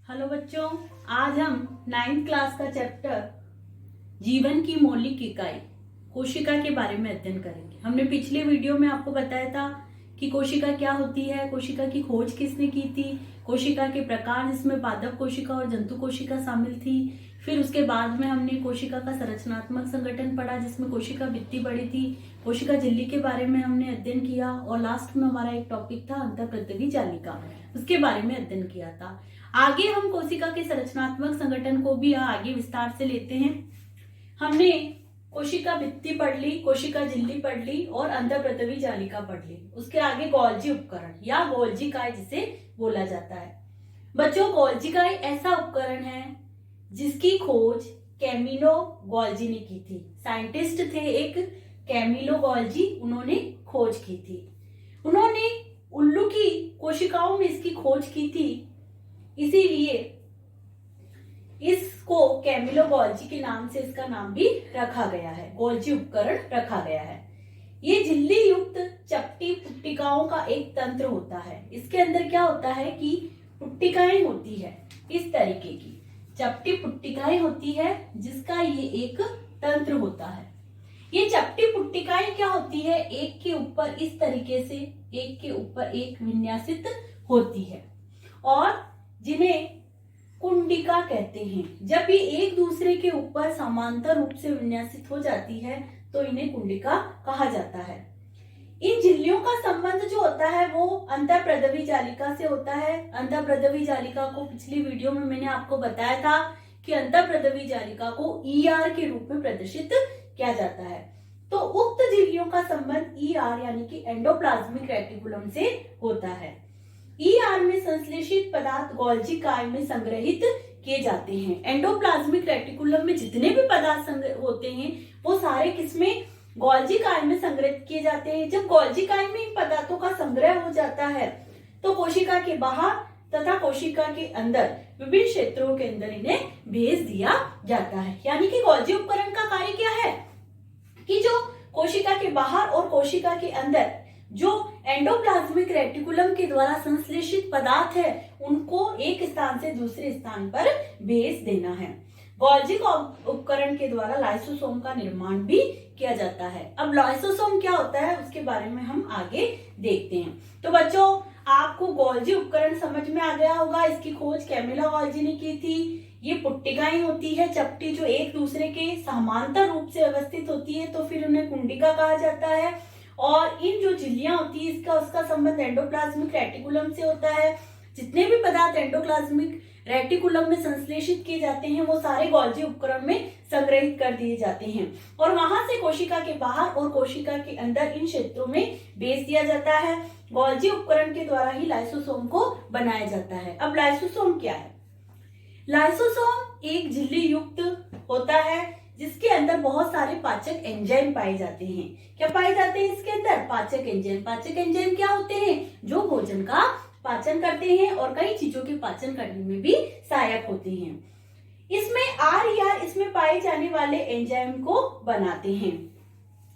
Hello बच्चों, आज हम 9th क्लास का चैप्टर जीवन की मौलिक इकाई कोशिका के बारे में अध्ययन करेंगे। हमने पिछले वीडियो में आपको बताया था कि कोशिका क्या होती है, कोशिका की खोज किसने की थी, कोशिका के प्रकार जिसमें पादप कोशिका और जंतु कोशिका शामिल थी। फिर उसके बाद में हमने कोशिका का संरचनात्मक संगठन पढ़ा जिसमें कोशिका भित्ति पढ़ी थी, कोशिका झिल्ली के बारे में हमने अध्ययन किया और लास्ट में हमारा एक टॉपिक था अंतःप्रतवी जालिका, उसके बारे में अध्ययन किया था। आगे हम कोशिका के संरचनात्मक संगठन को भी आगे विस्तार से लेते हैं। हमने कोशिका भित्ति पढ़ ली, कोशिका झिल्ली पढ़ ली और अंतःप्रतवी जालिका पढ़ ली। उसके आगे गोल्जी उपकरण या गोल्जी काय जिसे बोला जाता है। बच्चों, गोल्जी काय ऐसा उपकरण है जिसकी खोज कैमिलो गोल्जी ने की थी। साइंटिस्ट थे एक कैमिलो गोल्जी, उन्होंने खोज की थी। उन्होंने उल्लू की कोशिकाओं में इसकी खोज की थी, इसीलिए इसको कैमिलो गोल्जी के नाम से इसका नाम भी रखा गया है, गोल्जी उपकरण रखा गया है। ये झिल्ली युक्त चपटी पुट्टिकाओं का एक तंत्र होता है। इसके अंदर क्या होता है कि पुट्टिकाएं होती है, इस तरीके की चपटी पुट्टिकाएं होती है जिसका ये एक तंत्र होता है। ये चपटी पुट्टिकाएं क्या होती है, एक के ऊपर इस तरीके से एक के ऊपर एक विन्यासित होती है और जिन्हें कुंडिका कहते हैं। जब ये एक दूसरे के ऊपर समांतर रूप से विन्यासित हो जाती है तो इन्हें कुंडिका कहा जाता है। इन झिल्लियों का संबंध जो होता है वो अंतःप्रतवी जालिका से होता है। अंतःप्रतवी जालिका को पिछली वीडियो में मैंने आपको बताया था कि अंतःप्रतवी जालिका को ईआर के रूप में प्रदर्शित किया जाता है। तो उक्त झिल्लियों का संबंध ईआर यानी कि एंडोप्लाज्मिक रेटिकुलम से होता है। ईआर में संश्लेषित पदार्थ गोल्जी काय में संग्रहित किए जाते हैं। एंडोप्लाज्मिक रेटिकुलम में जितने भी पदार्थ होते हैं वो सारे किसमें, गोल्जी काय में संग्रहित किए जाते हैं। जब गोल्जी काय में इन पदार्थों का संग्रह हो जाता है तो कोशिका के बाहर तथा कोशिका के अंदर विभिन्न क्षेत्रों के अंदर इन्हें भेज दिया जाता है। यानी कि गोल्जी उपकरण का कार्य क्या है कि जो कोशिका के बाहर और कोशिका के अंदर जो एंडोप्लाज्मिक रेटिकुलम के द्वारा संश्लेषित पदार्थ है उनको एक स्थान से दूसरे स्थान पर भेज देना है। गोल्जी उपकरण के द्वारा लाइसोसोम का निर्माण भी किया जाता है। अब लाइसोसोम क्या होता है उसके बारे में हम आगे देखते हैं। तो बच्चों, आपको गोल्जी उपकरण समझ में आ गया होगा। इसकी खोज कैमिलो गोल्जी ने की थी। ये पुट्टिकाएं होती है चपटी जो एक दूसरे के समांतर रूप से अवस्थित होती है, तो फिर उन्हें कुंडिका कहा जाता है। और इन जो झिल्लियां होती है इसका उसका संबंध एंडोप्लाज्मिक रेटिकुलम से होता है। जितने भी पदार्थ एंडोप्लाज्मिक रेटिकुलम में संश्लेषित किए जाते हैं वो सारे गोल्जी उपकरण में संग्रहित कर दिए जाते हैं और वहां से कोशिका के बाहर और कोशिका के अंदर इन क्षेत्रों में भेज दिया जाता है। गोल्जी उपकरण के द्वारा ही लाइसोसोम को बनाया जाता है। अब लाइसोसोम क्या है? लाइसोसोम एक झिल्ली युक्त होता है जिसके अंदर बहुत सारे पाचक एंजाइम पाए जाते हैं। क्या पाए जाते हैं इसके अंदर? पाचक एंजाइम। पाचक एंजाइम क्या होते हैं? जो भोजन का पाचन करते हैं और कई चीजों के पाचन करने में भी सहायक होते हैं। इसमें आर इसमें पाए जाने वाले एंजाइम को बनाते हैं।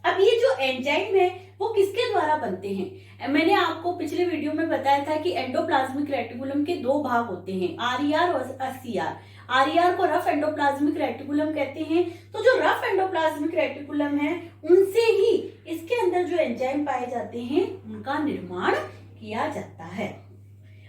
अब ये जो एंजाइम है वो किसके द्वारा बनते हैं? मैंने आपको पिछले वीडियो में बताया था कि एंडोप्लाज्मिक रेटिकुलम के दो भाग होते हैं, आरईआर और एससीआर। आरईआर को रफ एंडोप्लाज्मिक रेटिकुलम कहते हैं। तो जो रफ एंडोप्लाज्मिक रेटिकुलम है उनसे ही इसके अंदर जो एंजाइम पाए जाते हैं उनका निर्माण किया जाता है।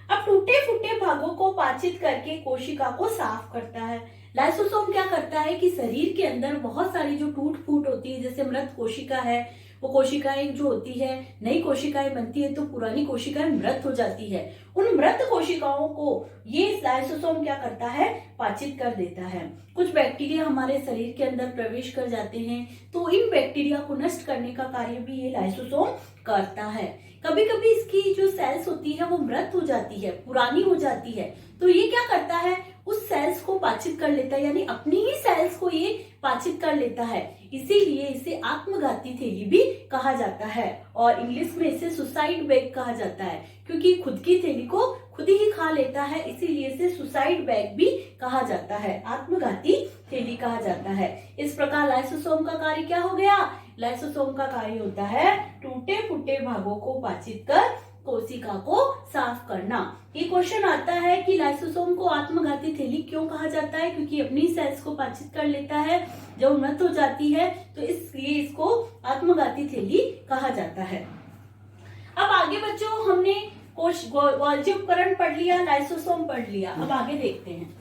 अब टूटे फूटे भागों को पाचित करके कोशिका को साफ करता है। लाइसोसोम क्या करता है कि शरीर के अंदर बहुत सारी जो टूट फूट होती है, जैसे मृत कोशिका है, वो कोशिकाएं जो होती है, नई कोशिकाएं बनती है तो पुरानी कोशिकाएं मृत हो जाती है। उन मृत कोशिकाओं को ये लाइसोसोम क्या करता है? पाचित कर देता है। कुछ बैक्टीरिया हमारे शरीर के अंदर प्रवेश कर जाते हैं तो इन बैक्टीरिया को नष्ट करने का कार्य भी ये लाइसोसोम करता है। कभी कभी इसकी जो सेल्स होती है वो मृत हो जाती है, पुरानी हो जाती है, तो ये क्या करता है? उस सेल्स को पाचित कर लेता है, यानी अपनी ही सेल्स को ये पाचित कर लेता है। इसीलिए इसे आत्मघाती थैली भी कहा जाता है और इंग्लिश में इसे सुसाइड बैग कहा जाता है, क्योंकि खुद की थैली को खुद ही खा लेता है, इसीलिए इसे सुसाइड बैग भी कहा जाता है, आत्मघाती थैली कहा जाता है। इस प्रकार लाइसोसोम का कार्य क्या हो गया? लाइसोसोम का कार्य होता है टूटे फूटे भागों को पाचित कर कोशिका को साफ करना। ये क्वेश्चन आता है कि लाइसोसोम को आत्मघाती थैली क्यों कहा जाता है, क्योंकि अपनी सेल्स को पाचित कर लेता है, जब मृत हो जाती है तो इसलिए इसको आत्मघाती थैली कहा जाता है। अब आगे बच्चों हमने गोल्जी उपकरण पढ़ लिया, लाइसोसोम पढ़ लिया, अब आगे देखते हैं।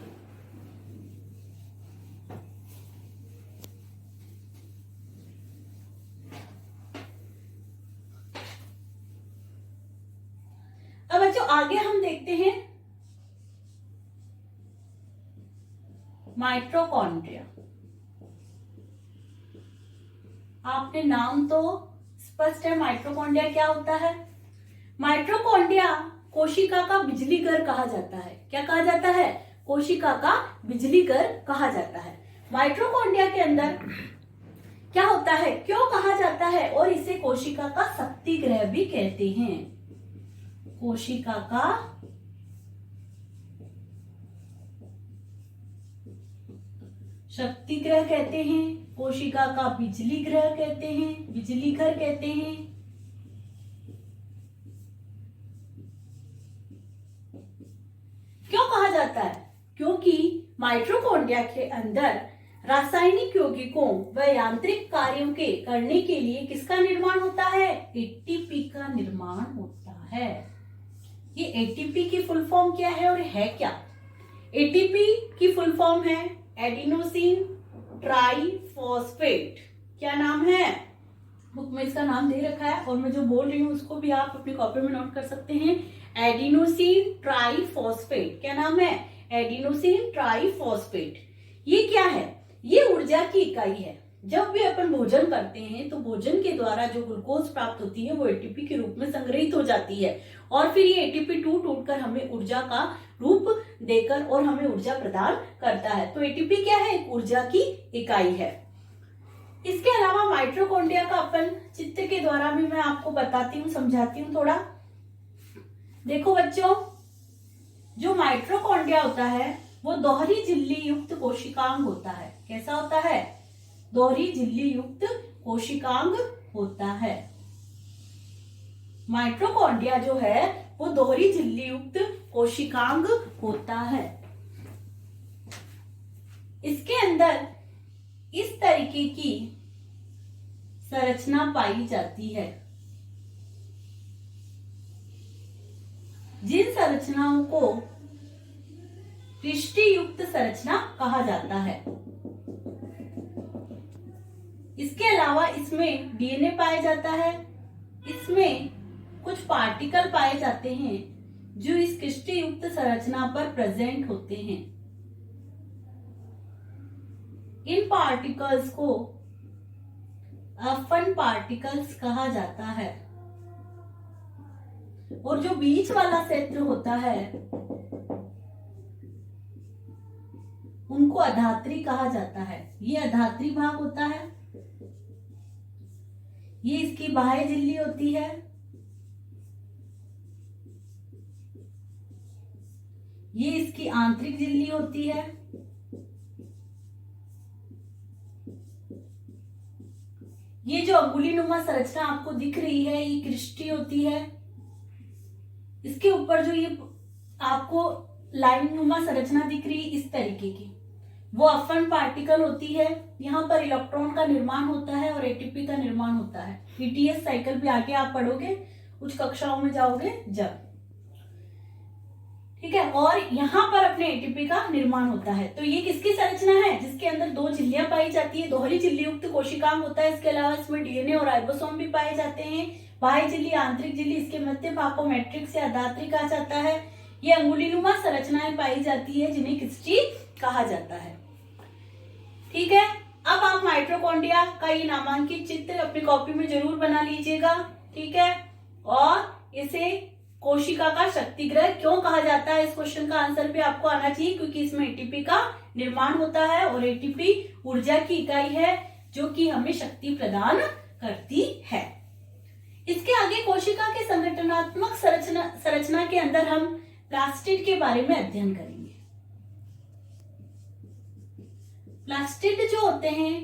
अब बच्चों आगे हम देखते हैं माइटोकॉन्ड्रिया। आपने नाम तो स्पष्ट है, माइटोकॉन्ड्रिया क्या होता है। माइटोकॉन्ड्रिया कोशिका का बिजली घर कहा जाता है। क्या कहा जाता है, कोशिका का बिजली घर कहा जाता है। माइटोकॉन्ड्रिया के अंदर क्या होता है, क्यों कहा जाता है, और इसे कोशिका का शक्ति गृह भी कहते हैं। कोशिका का शक्ति गृह कहते हैं, कोशिका का बिजली गृह कहते हैं, बिजली घर कहते हैं। क्यों कहा जाता है, क्योंकि माइटोकॉन्ड्रिया के अंदर रासायनिक यौगिकों व यांत्रिक कार्यों के करने के लिए किसका निर्माण होता है, एटीपी का निर्माण होता है। ये एटीपी की फुल फॉर्म क्या है और है क्या। एटीपी की फुल फॉर्म है एडिनोसिन ट्राइफॉस्फेट। क्या नाम है, बुक में इसका नाम दे रखा है और मैं जो बोल रही हूँ उसको भी आप अपनी कॉपी में नोट कर सकते हैं। एडिनोसिन ट्राइफॉस्फेट, क्या नाम है, एडिनोसिन ट्राइफॉस्फेट। ये क्या है, ये ऊर्जा की इकाई है। जब भी अपन भोजन करते हैं तो भोजन के द्वारा जो ग्लूकोज प्राप्त होती है वो एटीपी के रूप में संग्रहित हो जाती है और फिर ये एटीपी टूट कर हमें ऊर्जा का रूप देकर और हमें ऊर्जा प्रदान करता है। तो एटीपी क्या है, एक ऊर्जा की इकाई है। इसके अलावा माइटोकॉन्ड्रिया का अपन चित्र के द्वारा भी मैं आपको बताती हूँ, समझाती हूँ थोड़ा। देखो बच्चों, जो माइटोकॉन्ड्रिया होता है वो दोहरी झिल्ली युक्त कोशिकांग होता है। कैसा होता है, दोहरी झिल्ली युक्त कोशिकांग होता है। माइटोकॉन्ड्रिया जो है वो दोहरी झिल्ली युक्त कोशिकांग होता है। इसके अंदर इस तरीके की संरचना पाई जाती है, जिन संरचनाओं को पृष्ठी युक्त संरचना कहा जाता है। इसके अलावा इसमें डीएनए पाया जाता है, इसमें कुछ पार्टिकल पाए जाते हैं जो इस पृष्ठी युक्त संरचना पर प्रेजेंट होते हैं। इन पार्टिकल्स को अफन पार्टिकल्स कहा जाता है और जो बीच वाला क्षेत्र होता है उनको अधात्री कहा जाता है। ये अधात्री भाग होता है, ये इसकी बाह्य झिल्ली होती है, ये इसकी आंतरिक झिल्ली होती है, ये जो अंगुलीनुमा संरचना आपको दिख रही है ये क्रिस्टी होती है। इसके ऊपर जो ये आपको लाइन नुमा संरचना दिख रही है इस तरीके की, वो अफन पार्टिकल होती है। यहाँ पर इलेक्ट्रॉन का निर्माण होता है और एटीपी का निर्माण होता है। ईटीएस साइकिल भी आगे आप पढ़ोगे, उच्च कक्षाओं में जाओगे जब, ठीक है। और यहाँ पर अपने एटीपी का निर्माण होता है। तो ये किसकी संरचना है, जिसके अंदर दो झिल्लियां पाई जाती है, दोहरी झिल्ली युक्त कोशिकांग होता है। इसके अलावा इसमें डीएनए और राइबोसोम भी पाए जाते हैं। बाह्य झिल्ली, आंतरिक झिल्ली, इसके मध्य भाग को मैट्रिक्स या अधात्री कहा जाता है। ये अंगुलीनुमा संरचनाएं पाई जाती है जिन्हें क्रिस्टी कहा जाता है, ठीक है। अब आप माइटोकॉन्ड्रिया का ये नामांकित चित्र अपनी कॉपी में जरूर बना लीजिएगा, ठीक है। और इसे कोशिका का शक्तिगृह क्यों कहा जाता है, इस क्वेश्चन का आंसर भी आपको आना चाहिए, क्योंकि इसमें एटीपी का निर्माण होता है और एटीपी ऊर्जा की इकाई है जो कि हमें शक्ति प्रदान करती है। इसके आगे कोशिका के संगठनात्मक संरचना के अंदर हम प्लास्टिड के बारे में अध्ययन करेंगे। प्लास्टिड जो होते हैं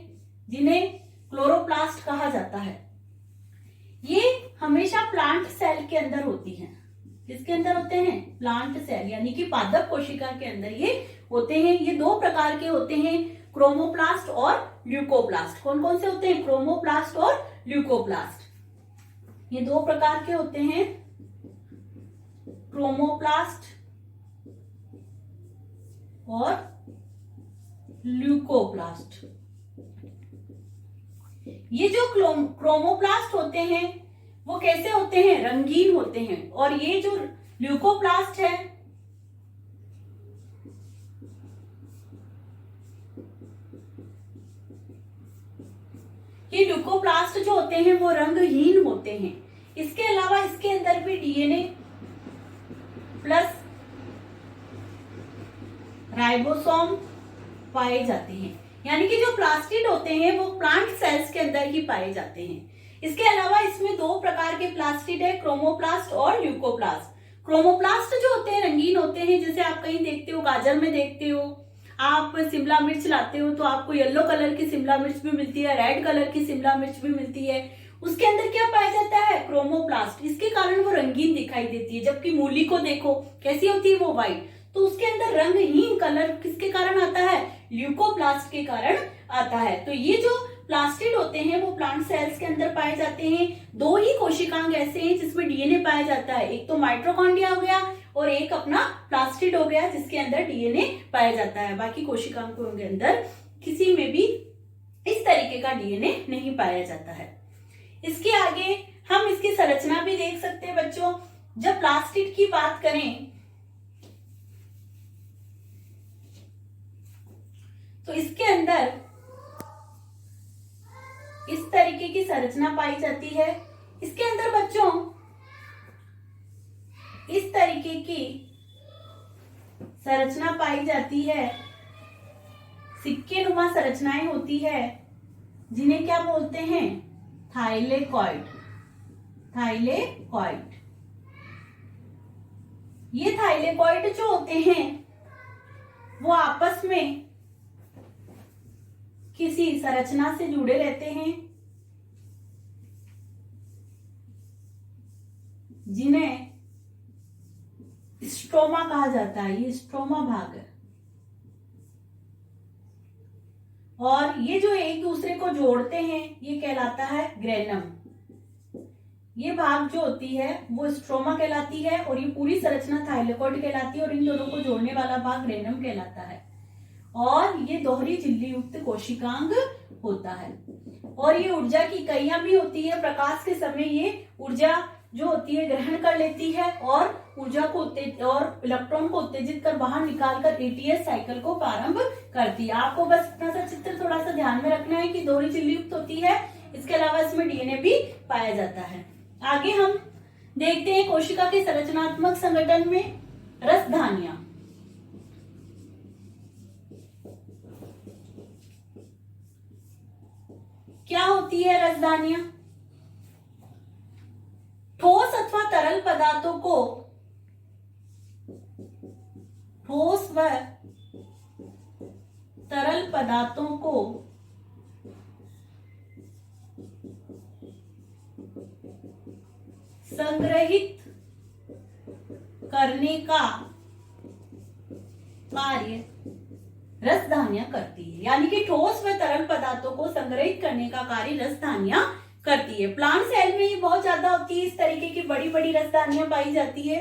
जिन्हें क्लोरोप्लास्ट कहा जाता है, ये हमेशा प्लांट सेल के अंदर होती हैं। किसके अंदर होते हैं? प्लांट सेल, यानी कि पादप कोशिका के अंदर ये होते हैं। ये दो प्रकार के होते हैं, क्रोमोप्लास्ट और ल्यूकोप्लास्ट। कौन कौन से होते हैं? क्रोमोप्लास्ट और ल्यूकोप्लास्ट। ये दो प्रकार के होते हैं, क्रोमोप्लास्ट और ल्यूकोप्लास्ट। ये जो क्रोमोप्लास्ट होते हैं वो कैसे होते हैं? रंगीन होते हैं। और ये जो ल्यूकोप्लास्ट है ये ल्यूकोप्लास्ट जो होते हैं वो रंगहीन होते हैं। इसके अलावा इसके अंदर भी डीएनए प्लस राइबोसोम पाए जाते हैं, यानी कि जो प्लास्टिड होते हैं वो प्लांट सेल्स के अंदर ही पाए जाते हैं। इसके अलावा इसमें दो प्रकार के प्लास्टिड है, क्रोमोप्लास्ट और ल्यूकोप्लास्ट। क्रोमोप्लास्ट जो होते हैं रंगीन होते हैं, जैसे आप कहीं देखते हो, गाजर में देखते हो, आप शिमला मिर्च लाते हो तो आपको येलो कलर की शिमला मिर्च भी मिलती है, रेड कलर की शिमला मिर्च भी मिलती है। उसके अंदर क्या पाया जाता है? क्रोमोप्लास्ट। इसके कारण वो रंगीन दिखाई देती है। जबकि मूली को देखो कैसी होती है, वो व्हाइट। तो उसके अंदर रंगहीन कलर किसके कारण आता है? ल्यूकोप्लास्ट के कारण आता है। तो ये जो प्लास्टिड होते हैं वो प्लांट सेल्स के अंदर पाए जाते हैं। दो ही कोशिकांग ऐसे हैं जिसमें डीएनए पाया जाता है, एक तो माइटोकॉन्ड्रिया हो गया और एक अपना प्लास्टिड हो गया जिसके अंदर डीएनए पाया जाता है। बाकी कोशिकांगों के अंदर किसी में भी इस तरीके का डीएनए नहीं पाया जाता है। इसके आगे हम इसकी संरचना भी देख सकते हैं बच्चों। जब प्लास्टिड की बात करें तो इसके अंदर इस तरीके की संरचना पाई जाती है। इसके अंदर बच्चों इस तरीके की संरचना पाई जाती है, सिक्के नुमा संरचनाएं होती है, जिन्हें क्या बोलते हैं? थाइलेकॉइड। थाइलेकॉइड। ये थाइलेकॉइड जो होते हैं वो आपस में किसी संरचना से जुड़े रहते हैं, जिन्हें स्ट्रोमा कहा जाता है। ये स्ट्रोमा भाग है। और ये जो एक दूसरे को जोड़ते हैं ये कहलाता है ग्रेनम। ये भाग जो होती है वो स्ट्रोमा कहलाती है और ये पूरी संरचना थाइलेकॉइड कहलाती है और इन दोनों को जोड़ने वाला भाग ग्रेनम कहलाता है। और ये दोहरी झिल्ली युक्त कोशिकांग होता है। और ये ऊर्जा की इकाइयां भी होती है। प्रकाश के समय ये ऊर्जा जो होती है ग्रहण कर लेती है और ऊर्जा को और इलेक्ट्रॉन को उत्तेजित कर बाहर निकालकर एटीएस साइकिल को प्रारंभ करती है। आपको बस इतना सा चित्र थोड़ा सा ध्यान में रखना है कि दोहरी झिल्ली युक्त होती है। इसके अलावा इसमें डीएनए भी पाया जाता है। आगे हम देखते हैं कोशिका के संरचनात्मक संगठन में रसधानियां। क्या होती है रसधानियां? ठोस अथवा तरल पदार्थों को ठोस व तरल पदार्थों को संग्रहित करने का कार्य रसधानियां करती है। यानी कि ठोस व तरल पदार्थों को संग्रहित करने का कार्य रसधानियां करती है। प्लांट सेल में ये बहुत ज्यादा होती है। इस तरीके की बड़ी बड़ी रसधानियां पाई जाती है।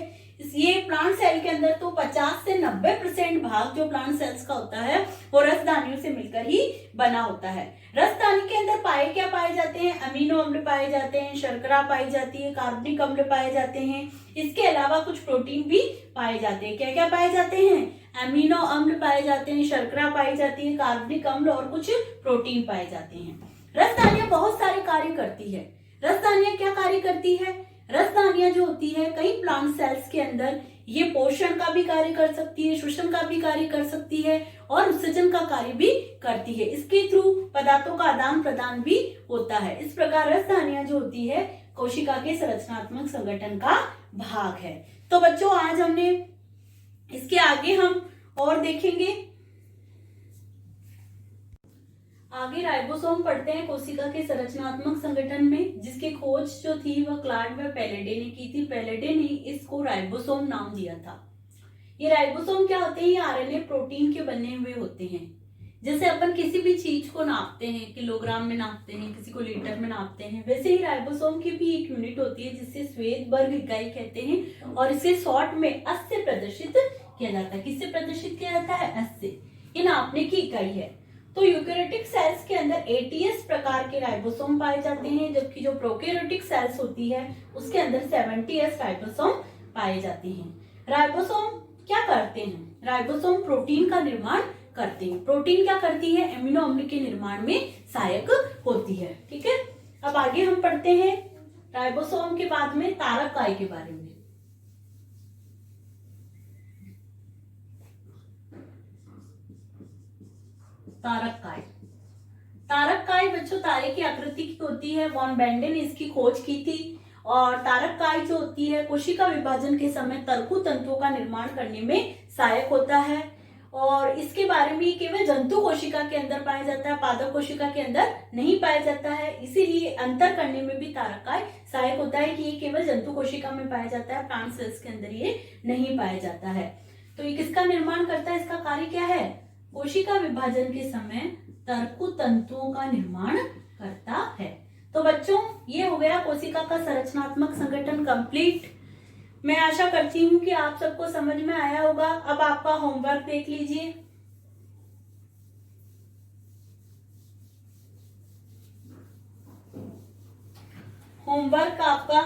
ये प्लांट सेल के अंदर तो 50 से 90% भाग जो प्लांट सेल्स का होता है वो रसधानियों से मिलकर ही बना होता है। रसधानी के अंदर क्या पाए जाते हैं? अमीनो अम्ल पाए जाते हैं, शर्करा पाई जाती है, कार्बनिक अम्ल पाए जाते हैं। इसके अलावा कुछ प्रोटीन भी पाए जाते हैं। क्या क्या पाए जाते हैं? अमीनो अम्ल पाए जाते हैं, शर्करा पाई जाती है, कार्बनिक अम्ल और कुछ प्रोटीन पाए जाते हैं। रसधानियां बहुत सारे कार्य करती है। रसधानियां क्या कार्य करती है? रसधानियां जो होती है कई प्लांट सेल्स के अंदर ये पोषण का भी कार्य कर सकती है, श्वसन का भी कार्य कर सकती है और उत्सर्जन का कार्य भी करती है। इसके थ्रू पदार्थों का आदान प्रदान भी होता है। इस प्रकार रसधानियां जो होती है कोशिका के संरचनात्मक संगठन का भाग है। तो बच्चों आज हमने इसके आगे हम और देखेंगे। आगे राइबोसोम पढ़ते हैं कोशिका के संरचनात्मक संगठन में, जिसकी खोज जो थी वह क्लाड व पेलेडे ने की थी। पेलेडे ने इसको राइबोसोम नाम दिया था। ये राइबोसोम क्या होते हैं? ये आरएनए प्रोटीन के बने हुए होते हैं। जैसे अपन किसी भी चीज को नापते हैं, किलोग्राम में नापते हैं, किसी को लीटर में नापते हैं, वैसे ही राइबोसोम की भी एक यूनिट होती है जिसे श्वेतबर्ग इकाई कहते हैं, और इसे शॉर्ट में अस से प्रदर्शित किया जाता है। किससे प्रदर्शित किया जाता है? अस से। ये नापने की इकाई है। तो यूकेरियोटिक सेल्स के अंदर एटीएस प्रकार के राइबोसोम पाए जाते हैं, जबकि जो प्रोकैरियोटिक सेल्स होती है उसके अंदर 70S राइबोसोम पाए जाते हैं। राइबोसोम क्या करते हैं? राइबोसोम प्रोटीन का निर्माण करते हैं। प्रोटीन क्या करती है? एमिनो अम्ल के निर्माण में सहायक होती है। ठीक है, अब आगे हम पढ़ते हैं राइबोसोम के बाद में तारक काय के बारे में। तारक काय। तारक काय बच्चों तारे की आकृति की होती है। वॉन बेंडे ने इसकी खोज की थी। और तारक काय जो होती है कोशिका विभाजन के समय तरकु तंतुओं का निर्माण करने में सहायक होता है। और इसके बारे में केवल जंतु कोशिका के अंदर पाया जाता है, पादप कोशिका के अंदर नहीं पाया जाता है। इसीलिए अंतर करने में भी तारक काय सहायक होता है कि ये केवल जंतु कोशिका में पाया जाता है, प्लांट सेल्स के अंदर ये नहीं पाया जाता है। तो ये किसका निर्माण करता है? इसका कार्य क्या है? कोशिका विभाजन के समय तरकु तंतुओं का निर्माण करता है। तो बच्चों ये हो गया कोशिका का संरचनात्मक संगठन कंप्लीट। मैं आशा करती हूँ कि आप सबको समझ में आया होगा। अब आपका होमवर्क देख लीजिए। होमवर्क आपका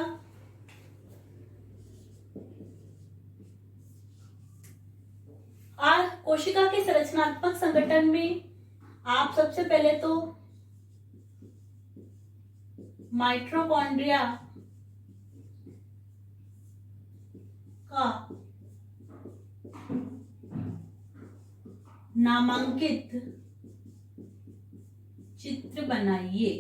आज कोशिका के संरचनात्मक संगठन में आप सबसे पहले तो माइटोकॉन्ड्रिया का नामांकित चित्र बनाइए।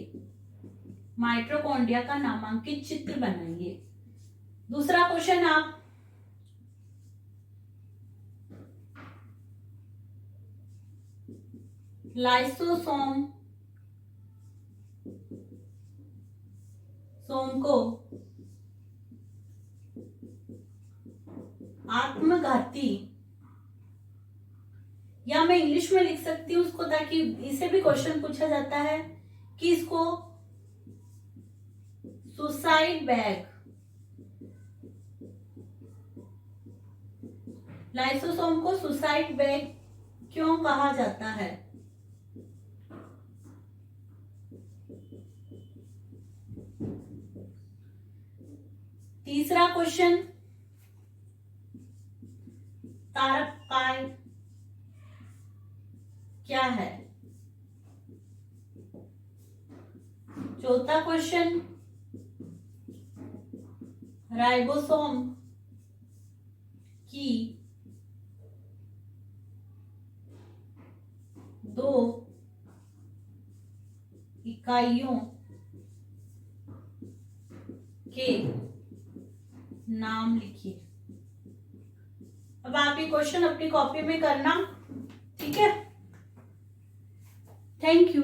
माइटोकॉन्ड्रिया का नामांकित चित्र बनाइए। दूसरा क्वेश्चन आप लाइसोसोम को आत्मघाती, या मैं इंग्लिश में लिख सकती हूँ उसको ताकि इसे भी क्वेश्चन पूछा जाता है कि इसको सुसाइड बैग, लाइसोसोम को सुसाइड बैग क्यों कहा जाता है? तीसरा क्वेश्चन तारक काय क्या है? चौथा क्वेश्चन राइबोसोम की दो इकाइयों के नाम लिखिए। अब आप ये क्वेश्चन अपनी कॉपी में करना। ठीक है, थैंक यू।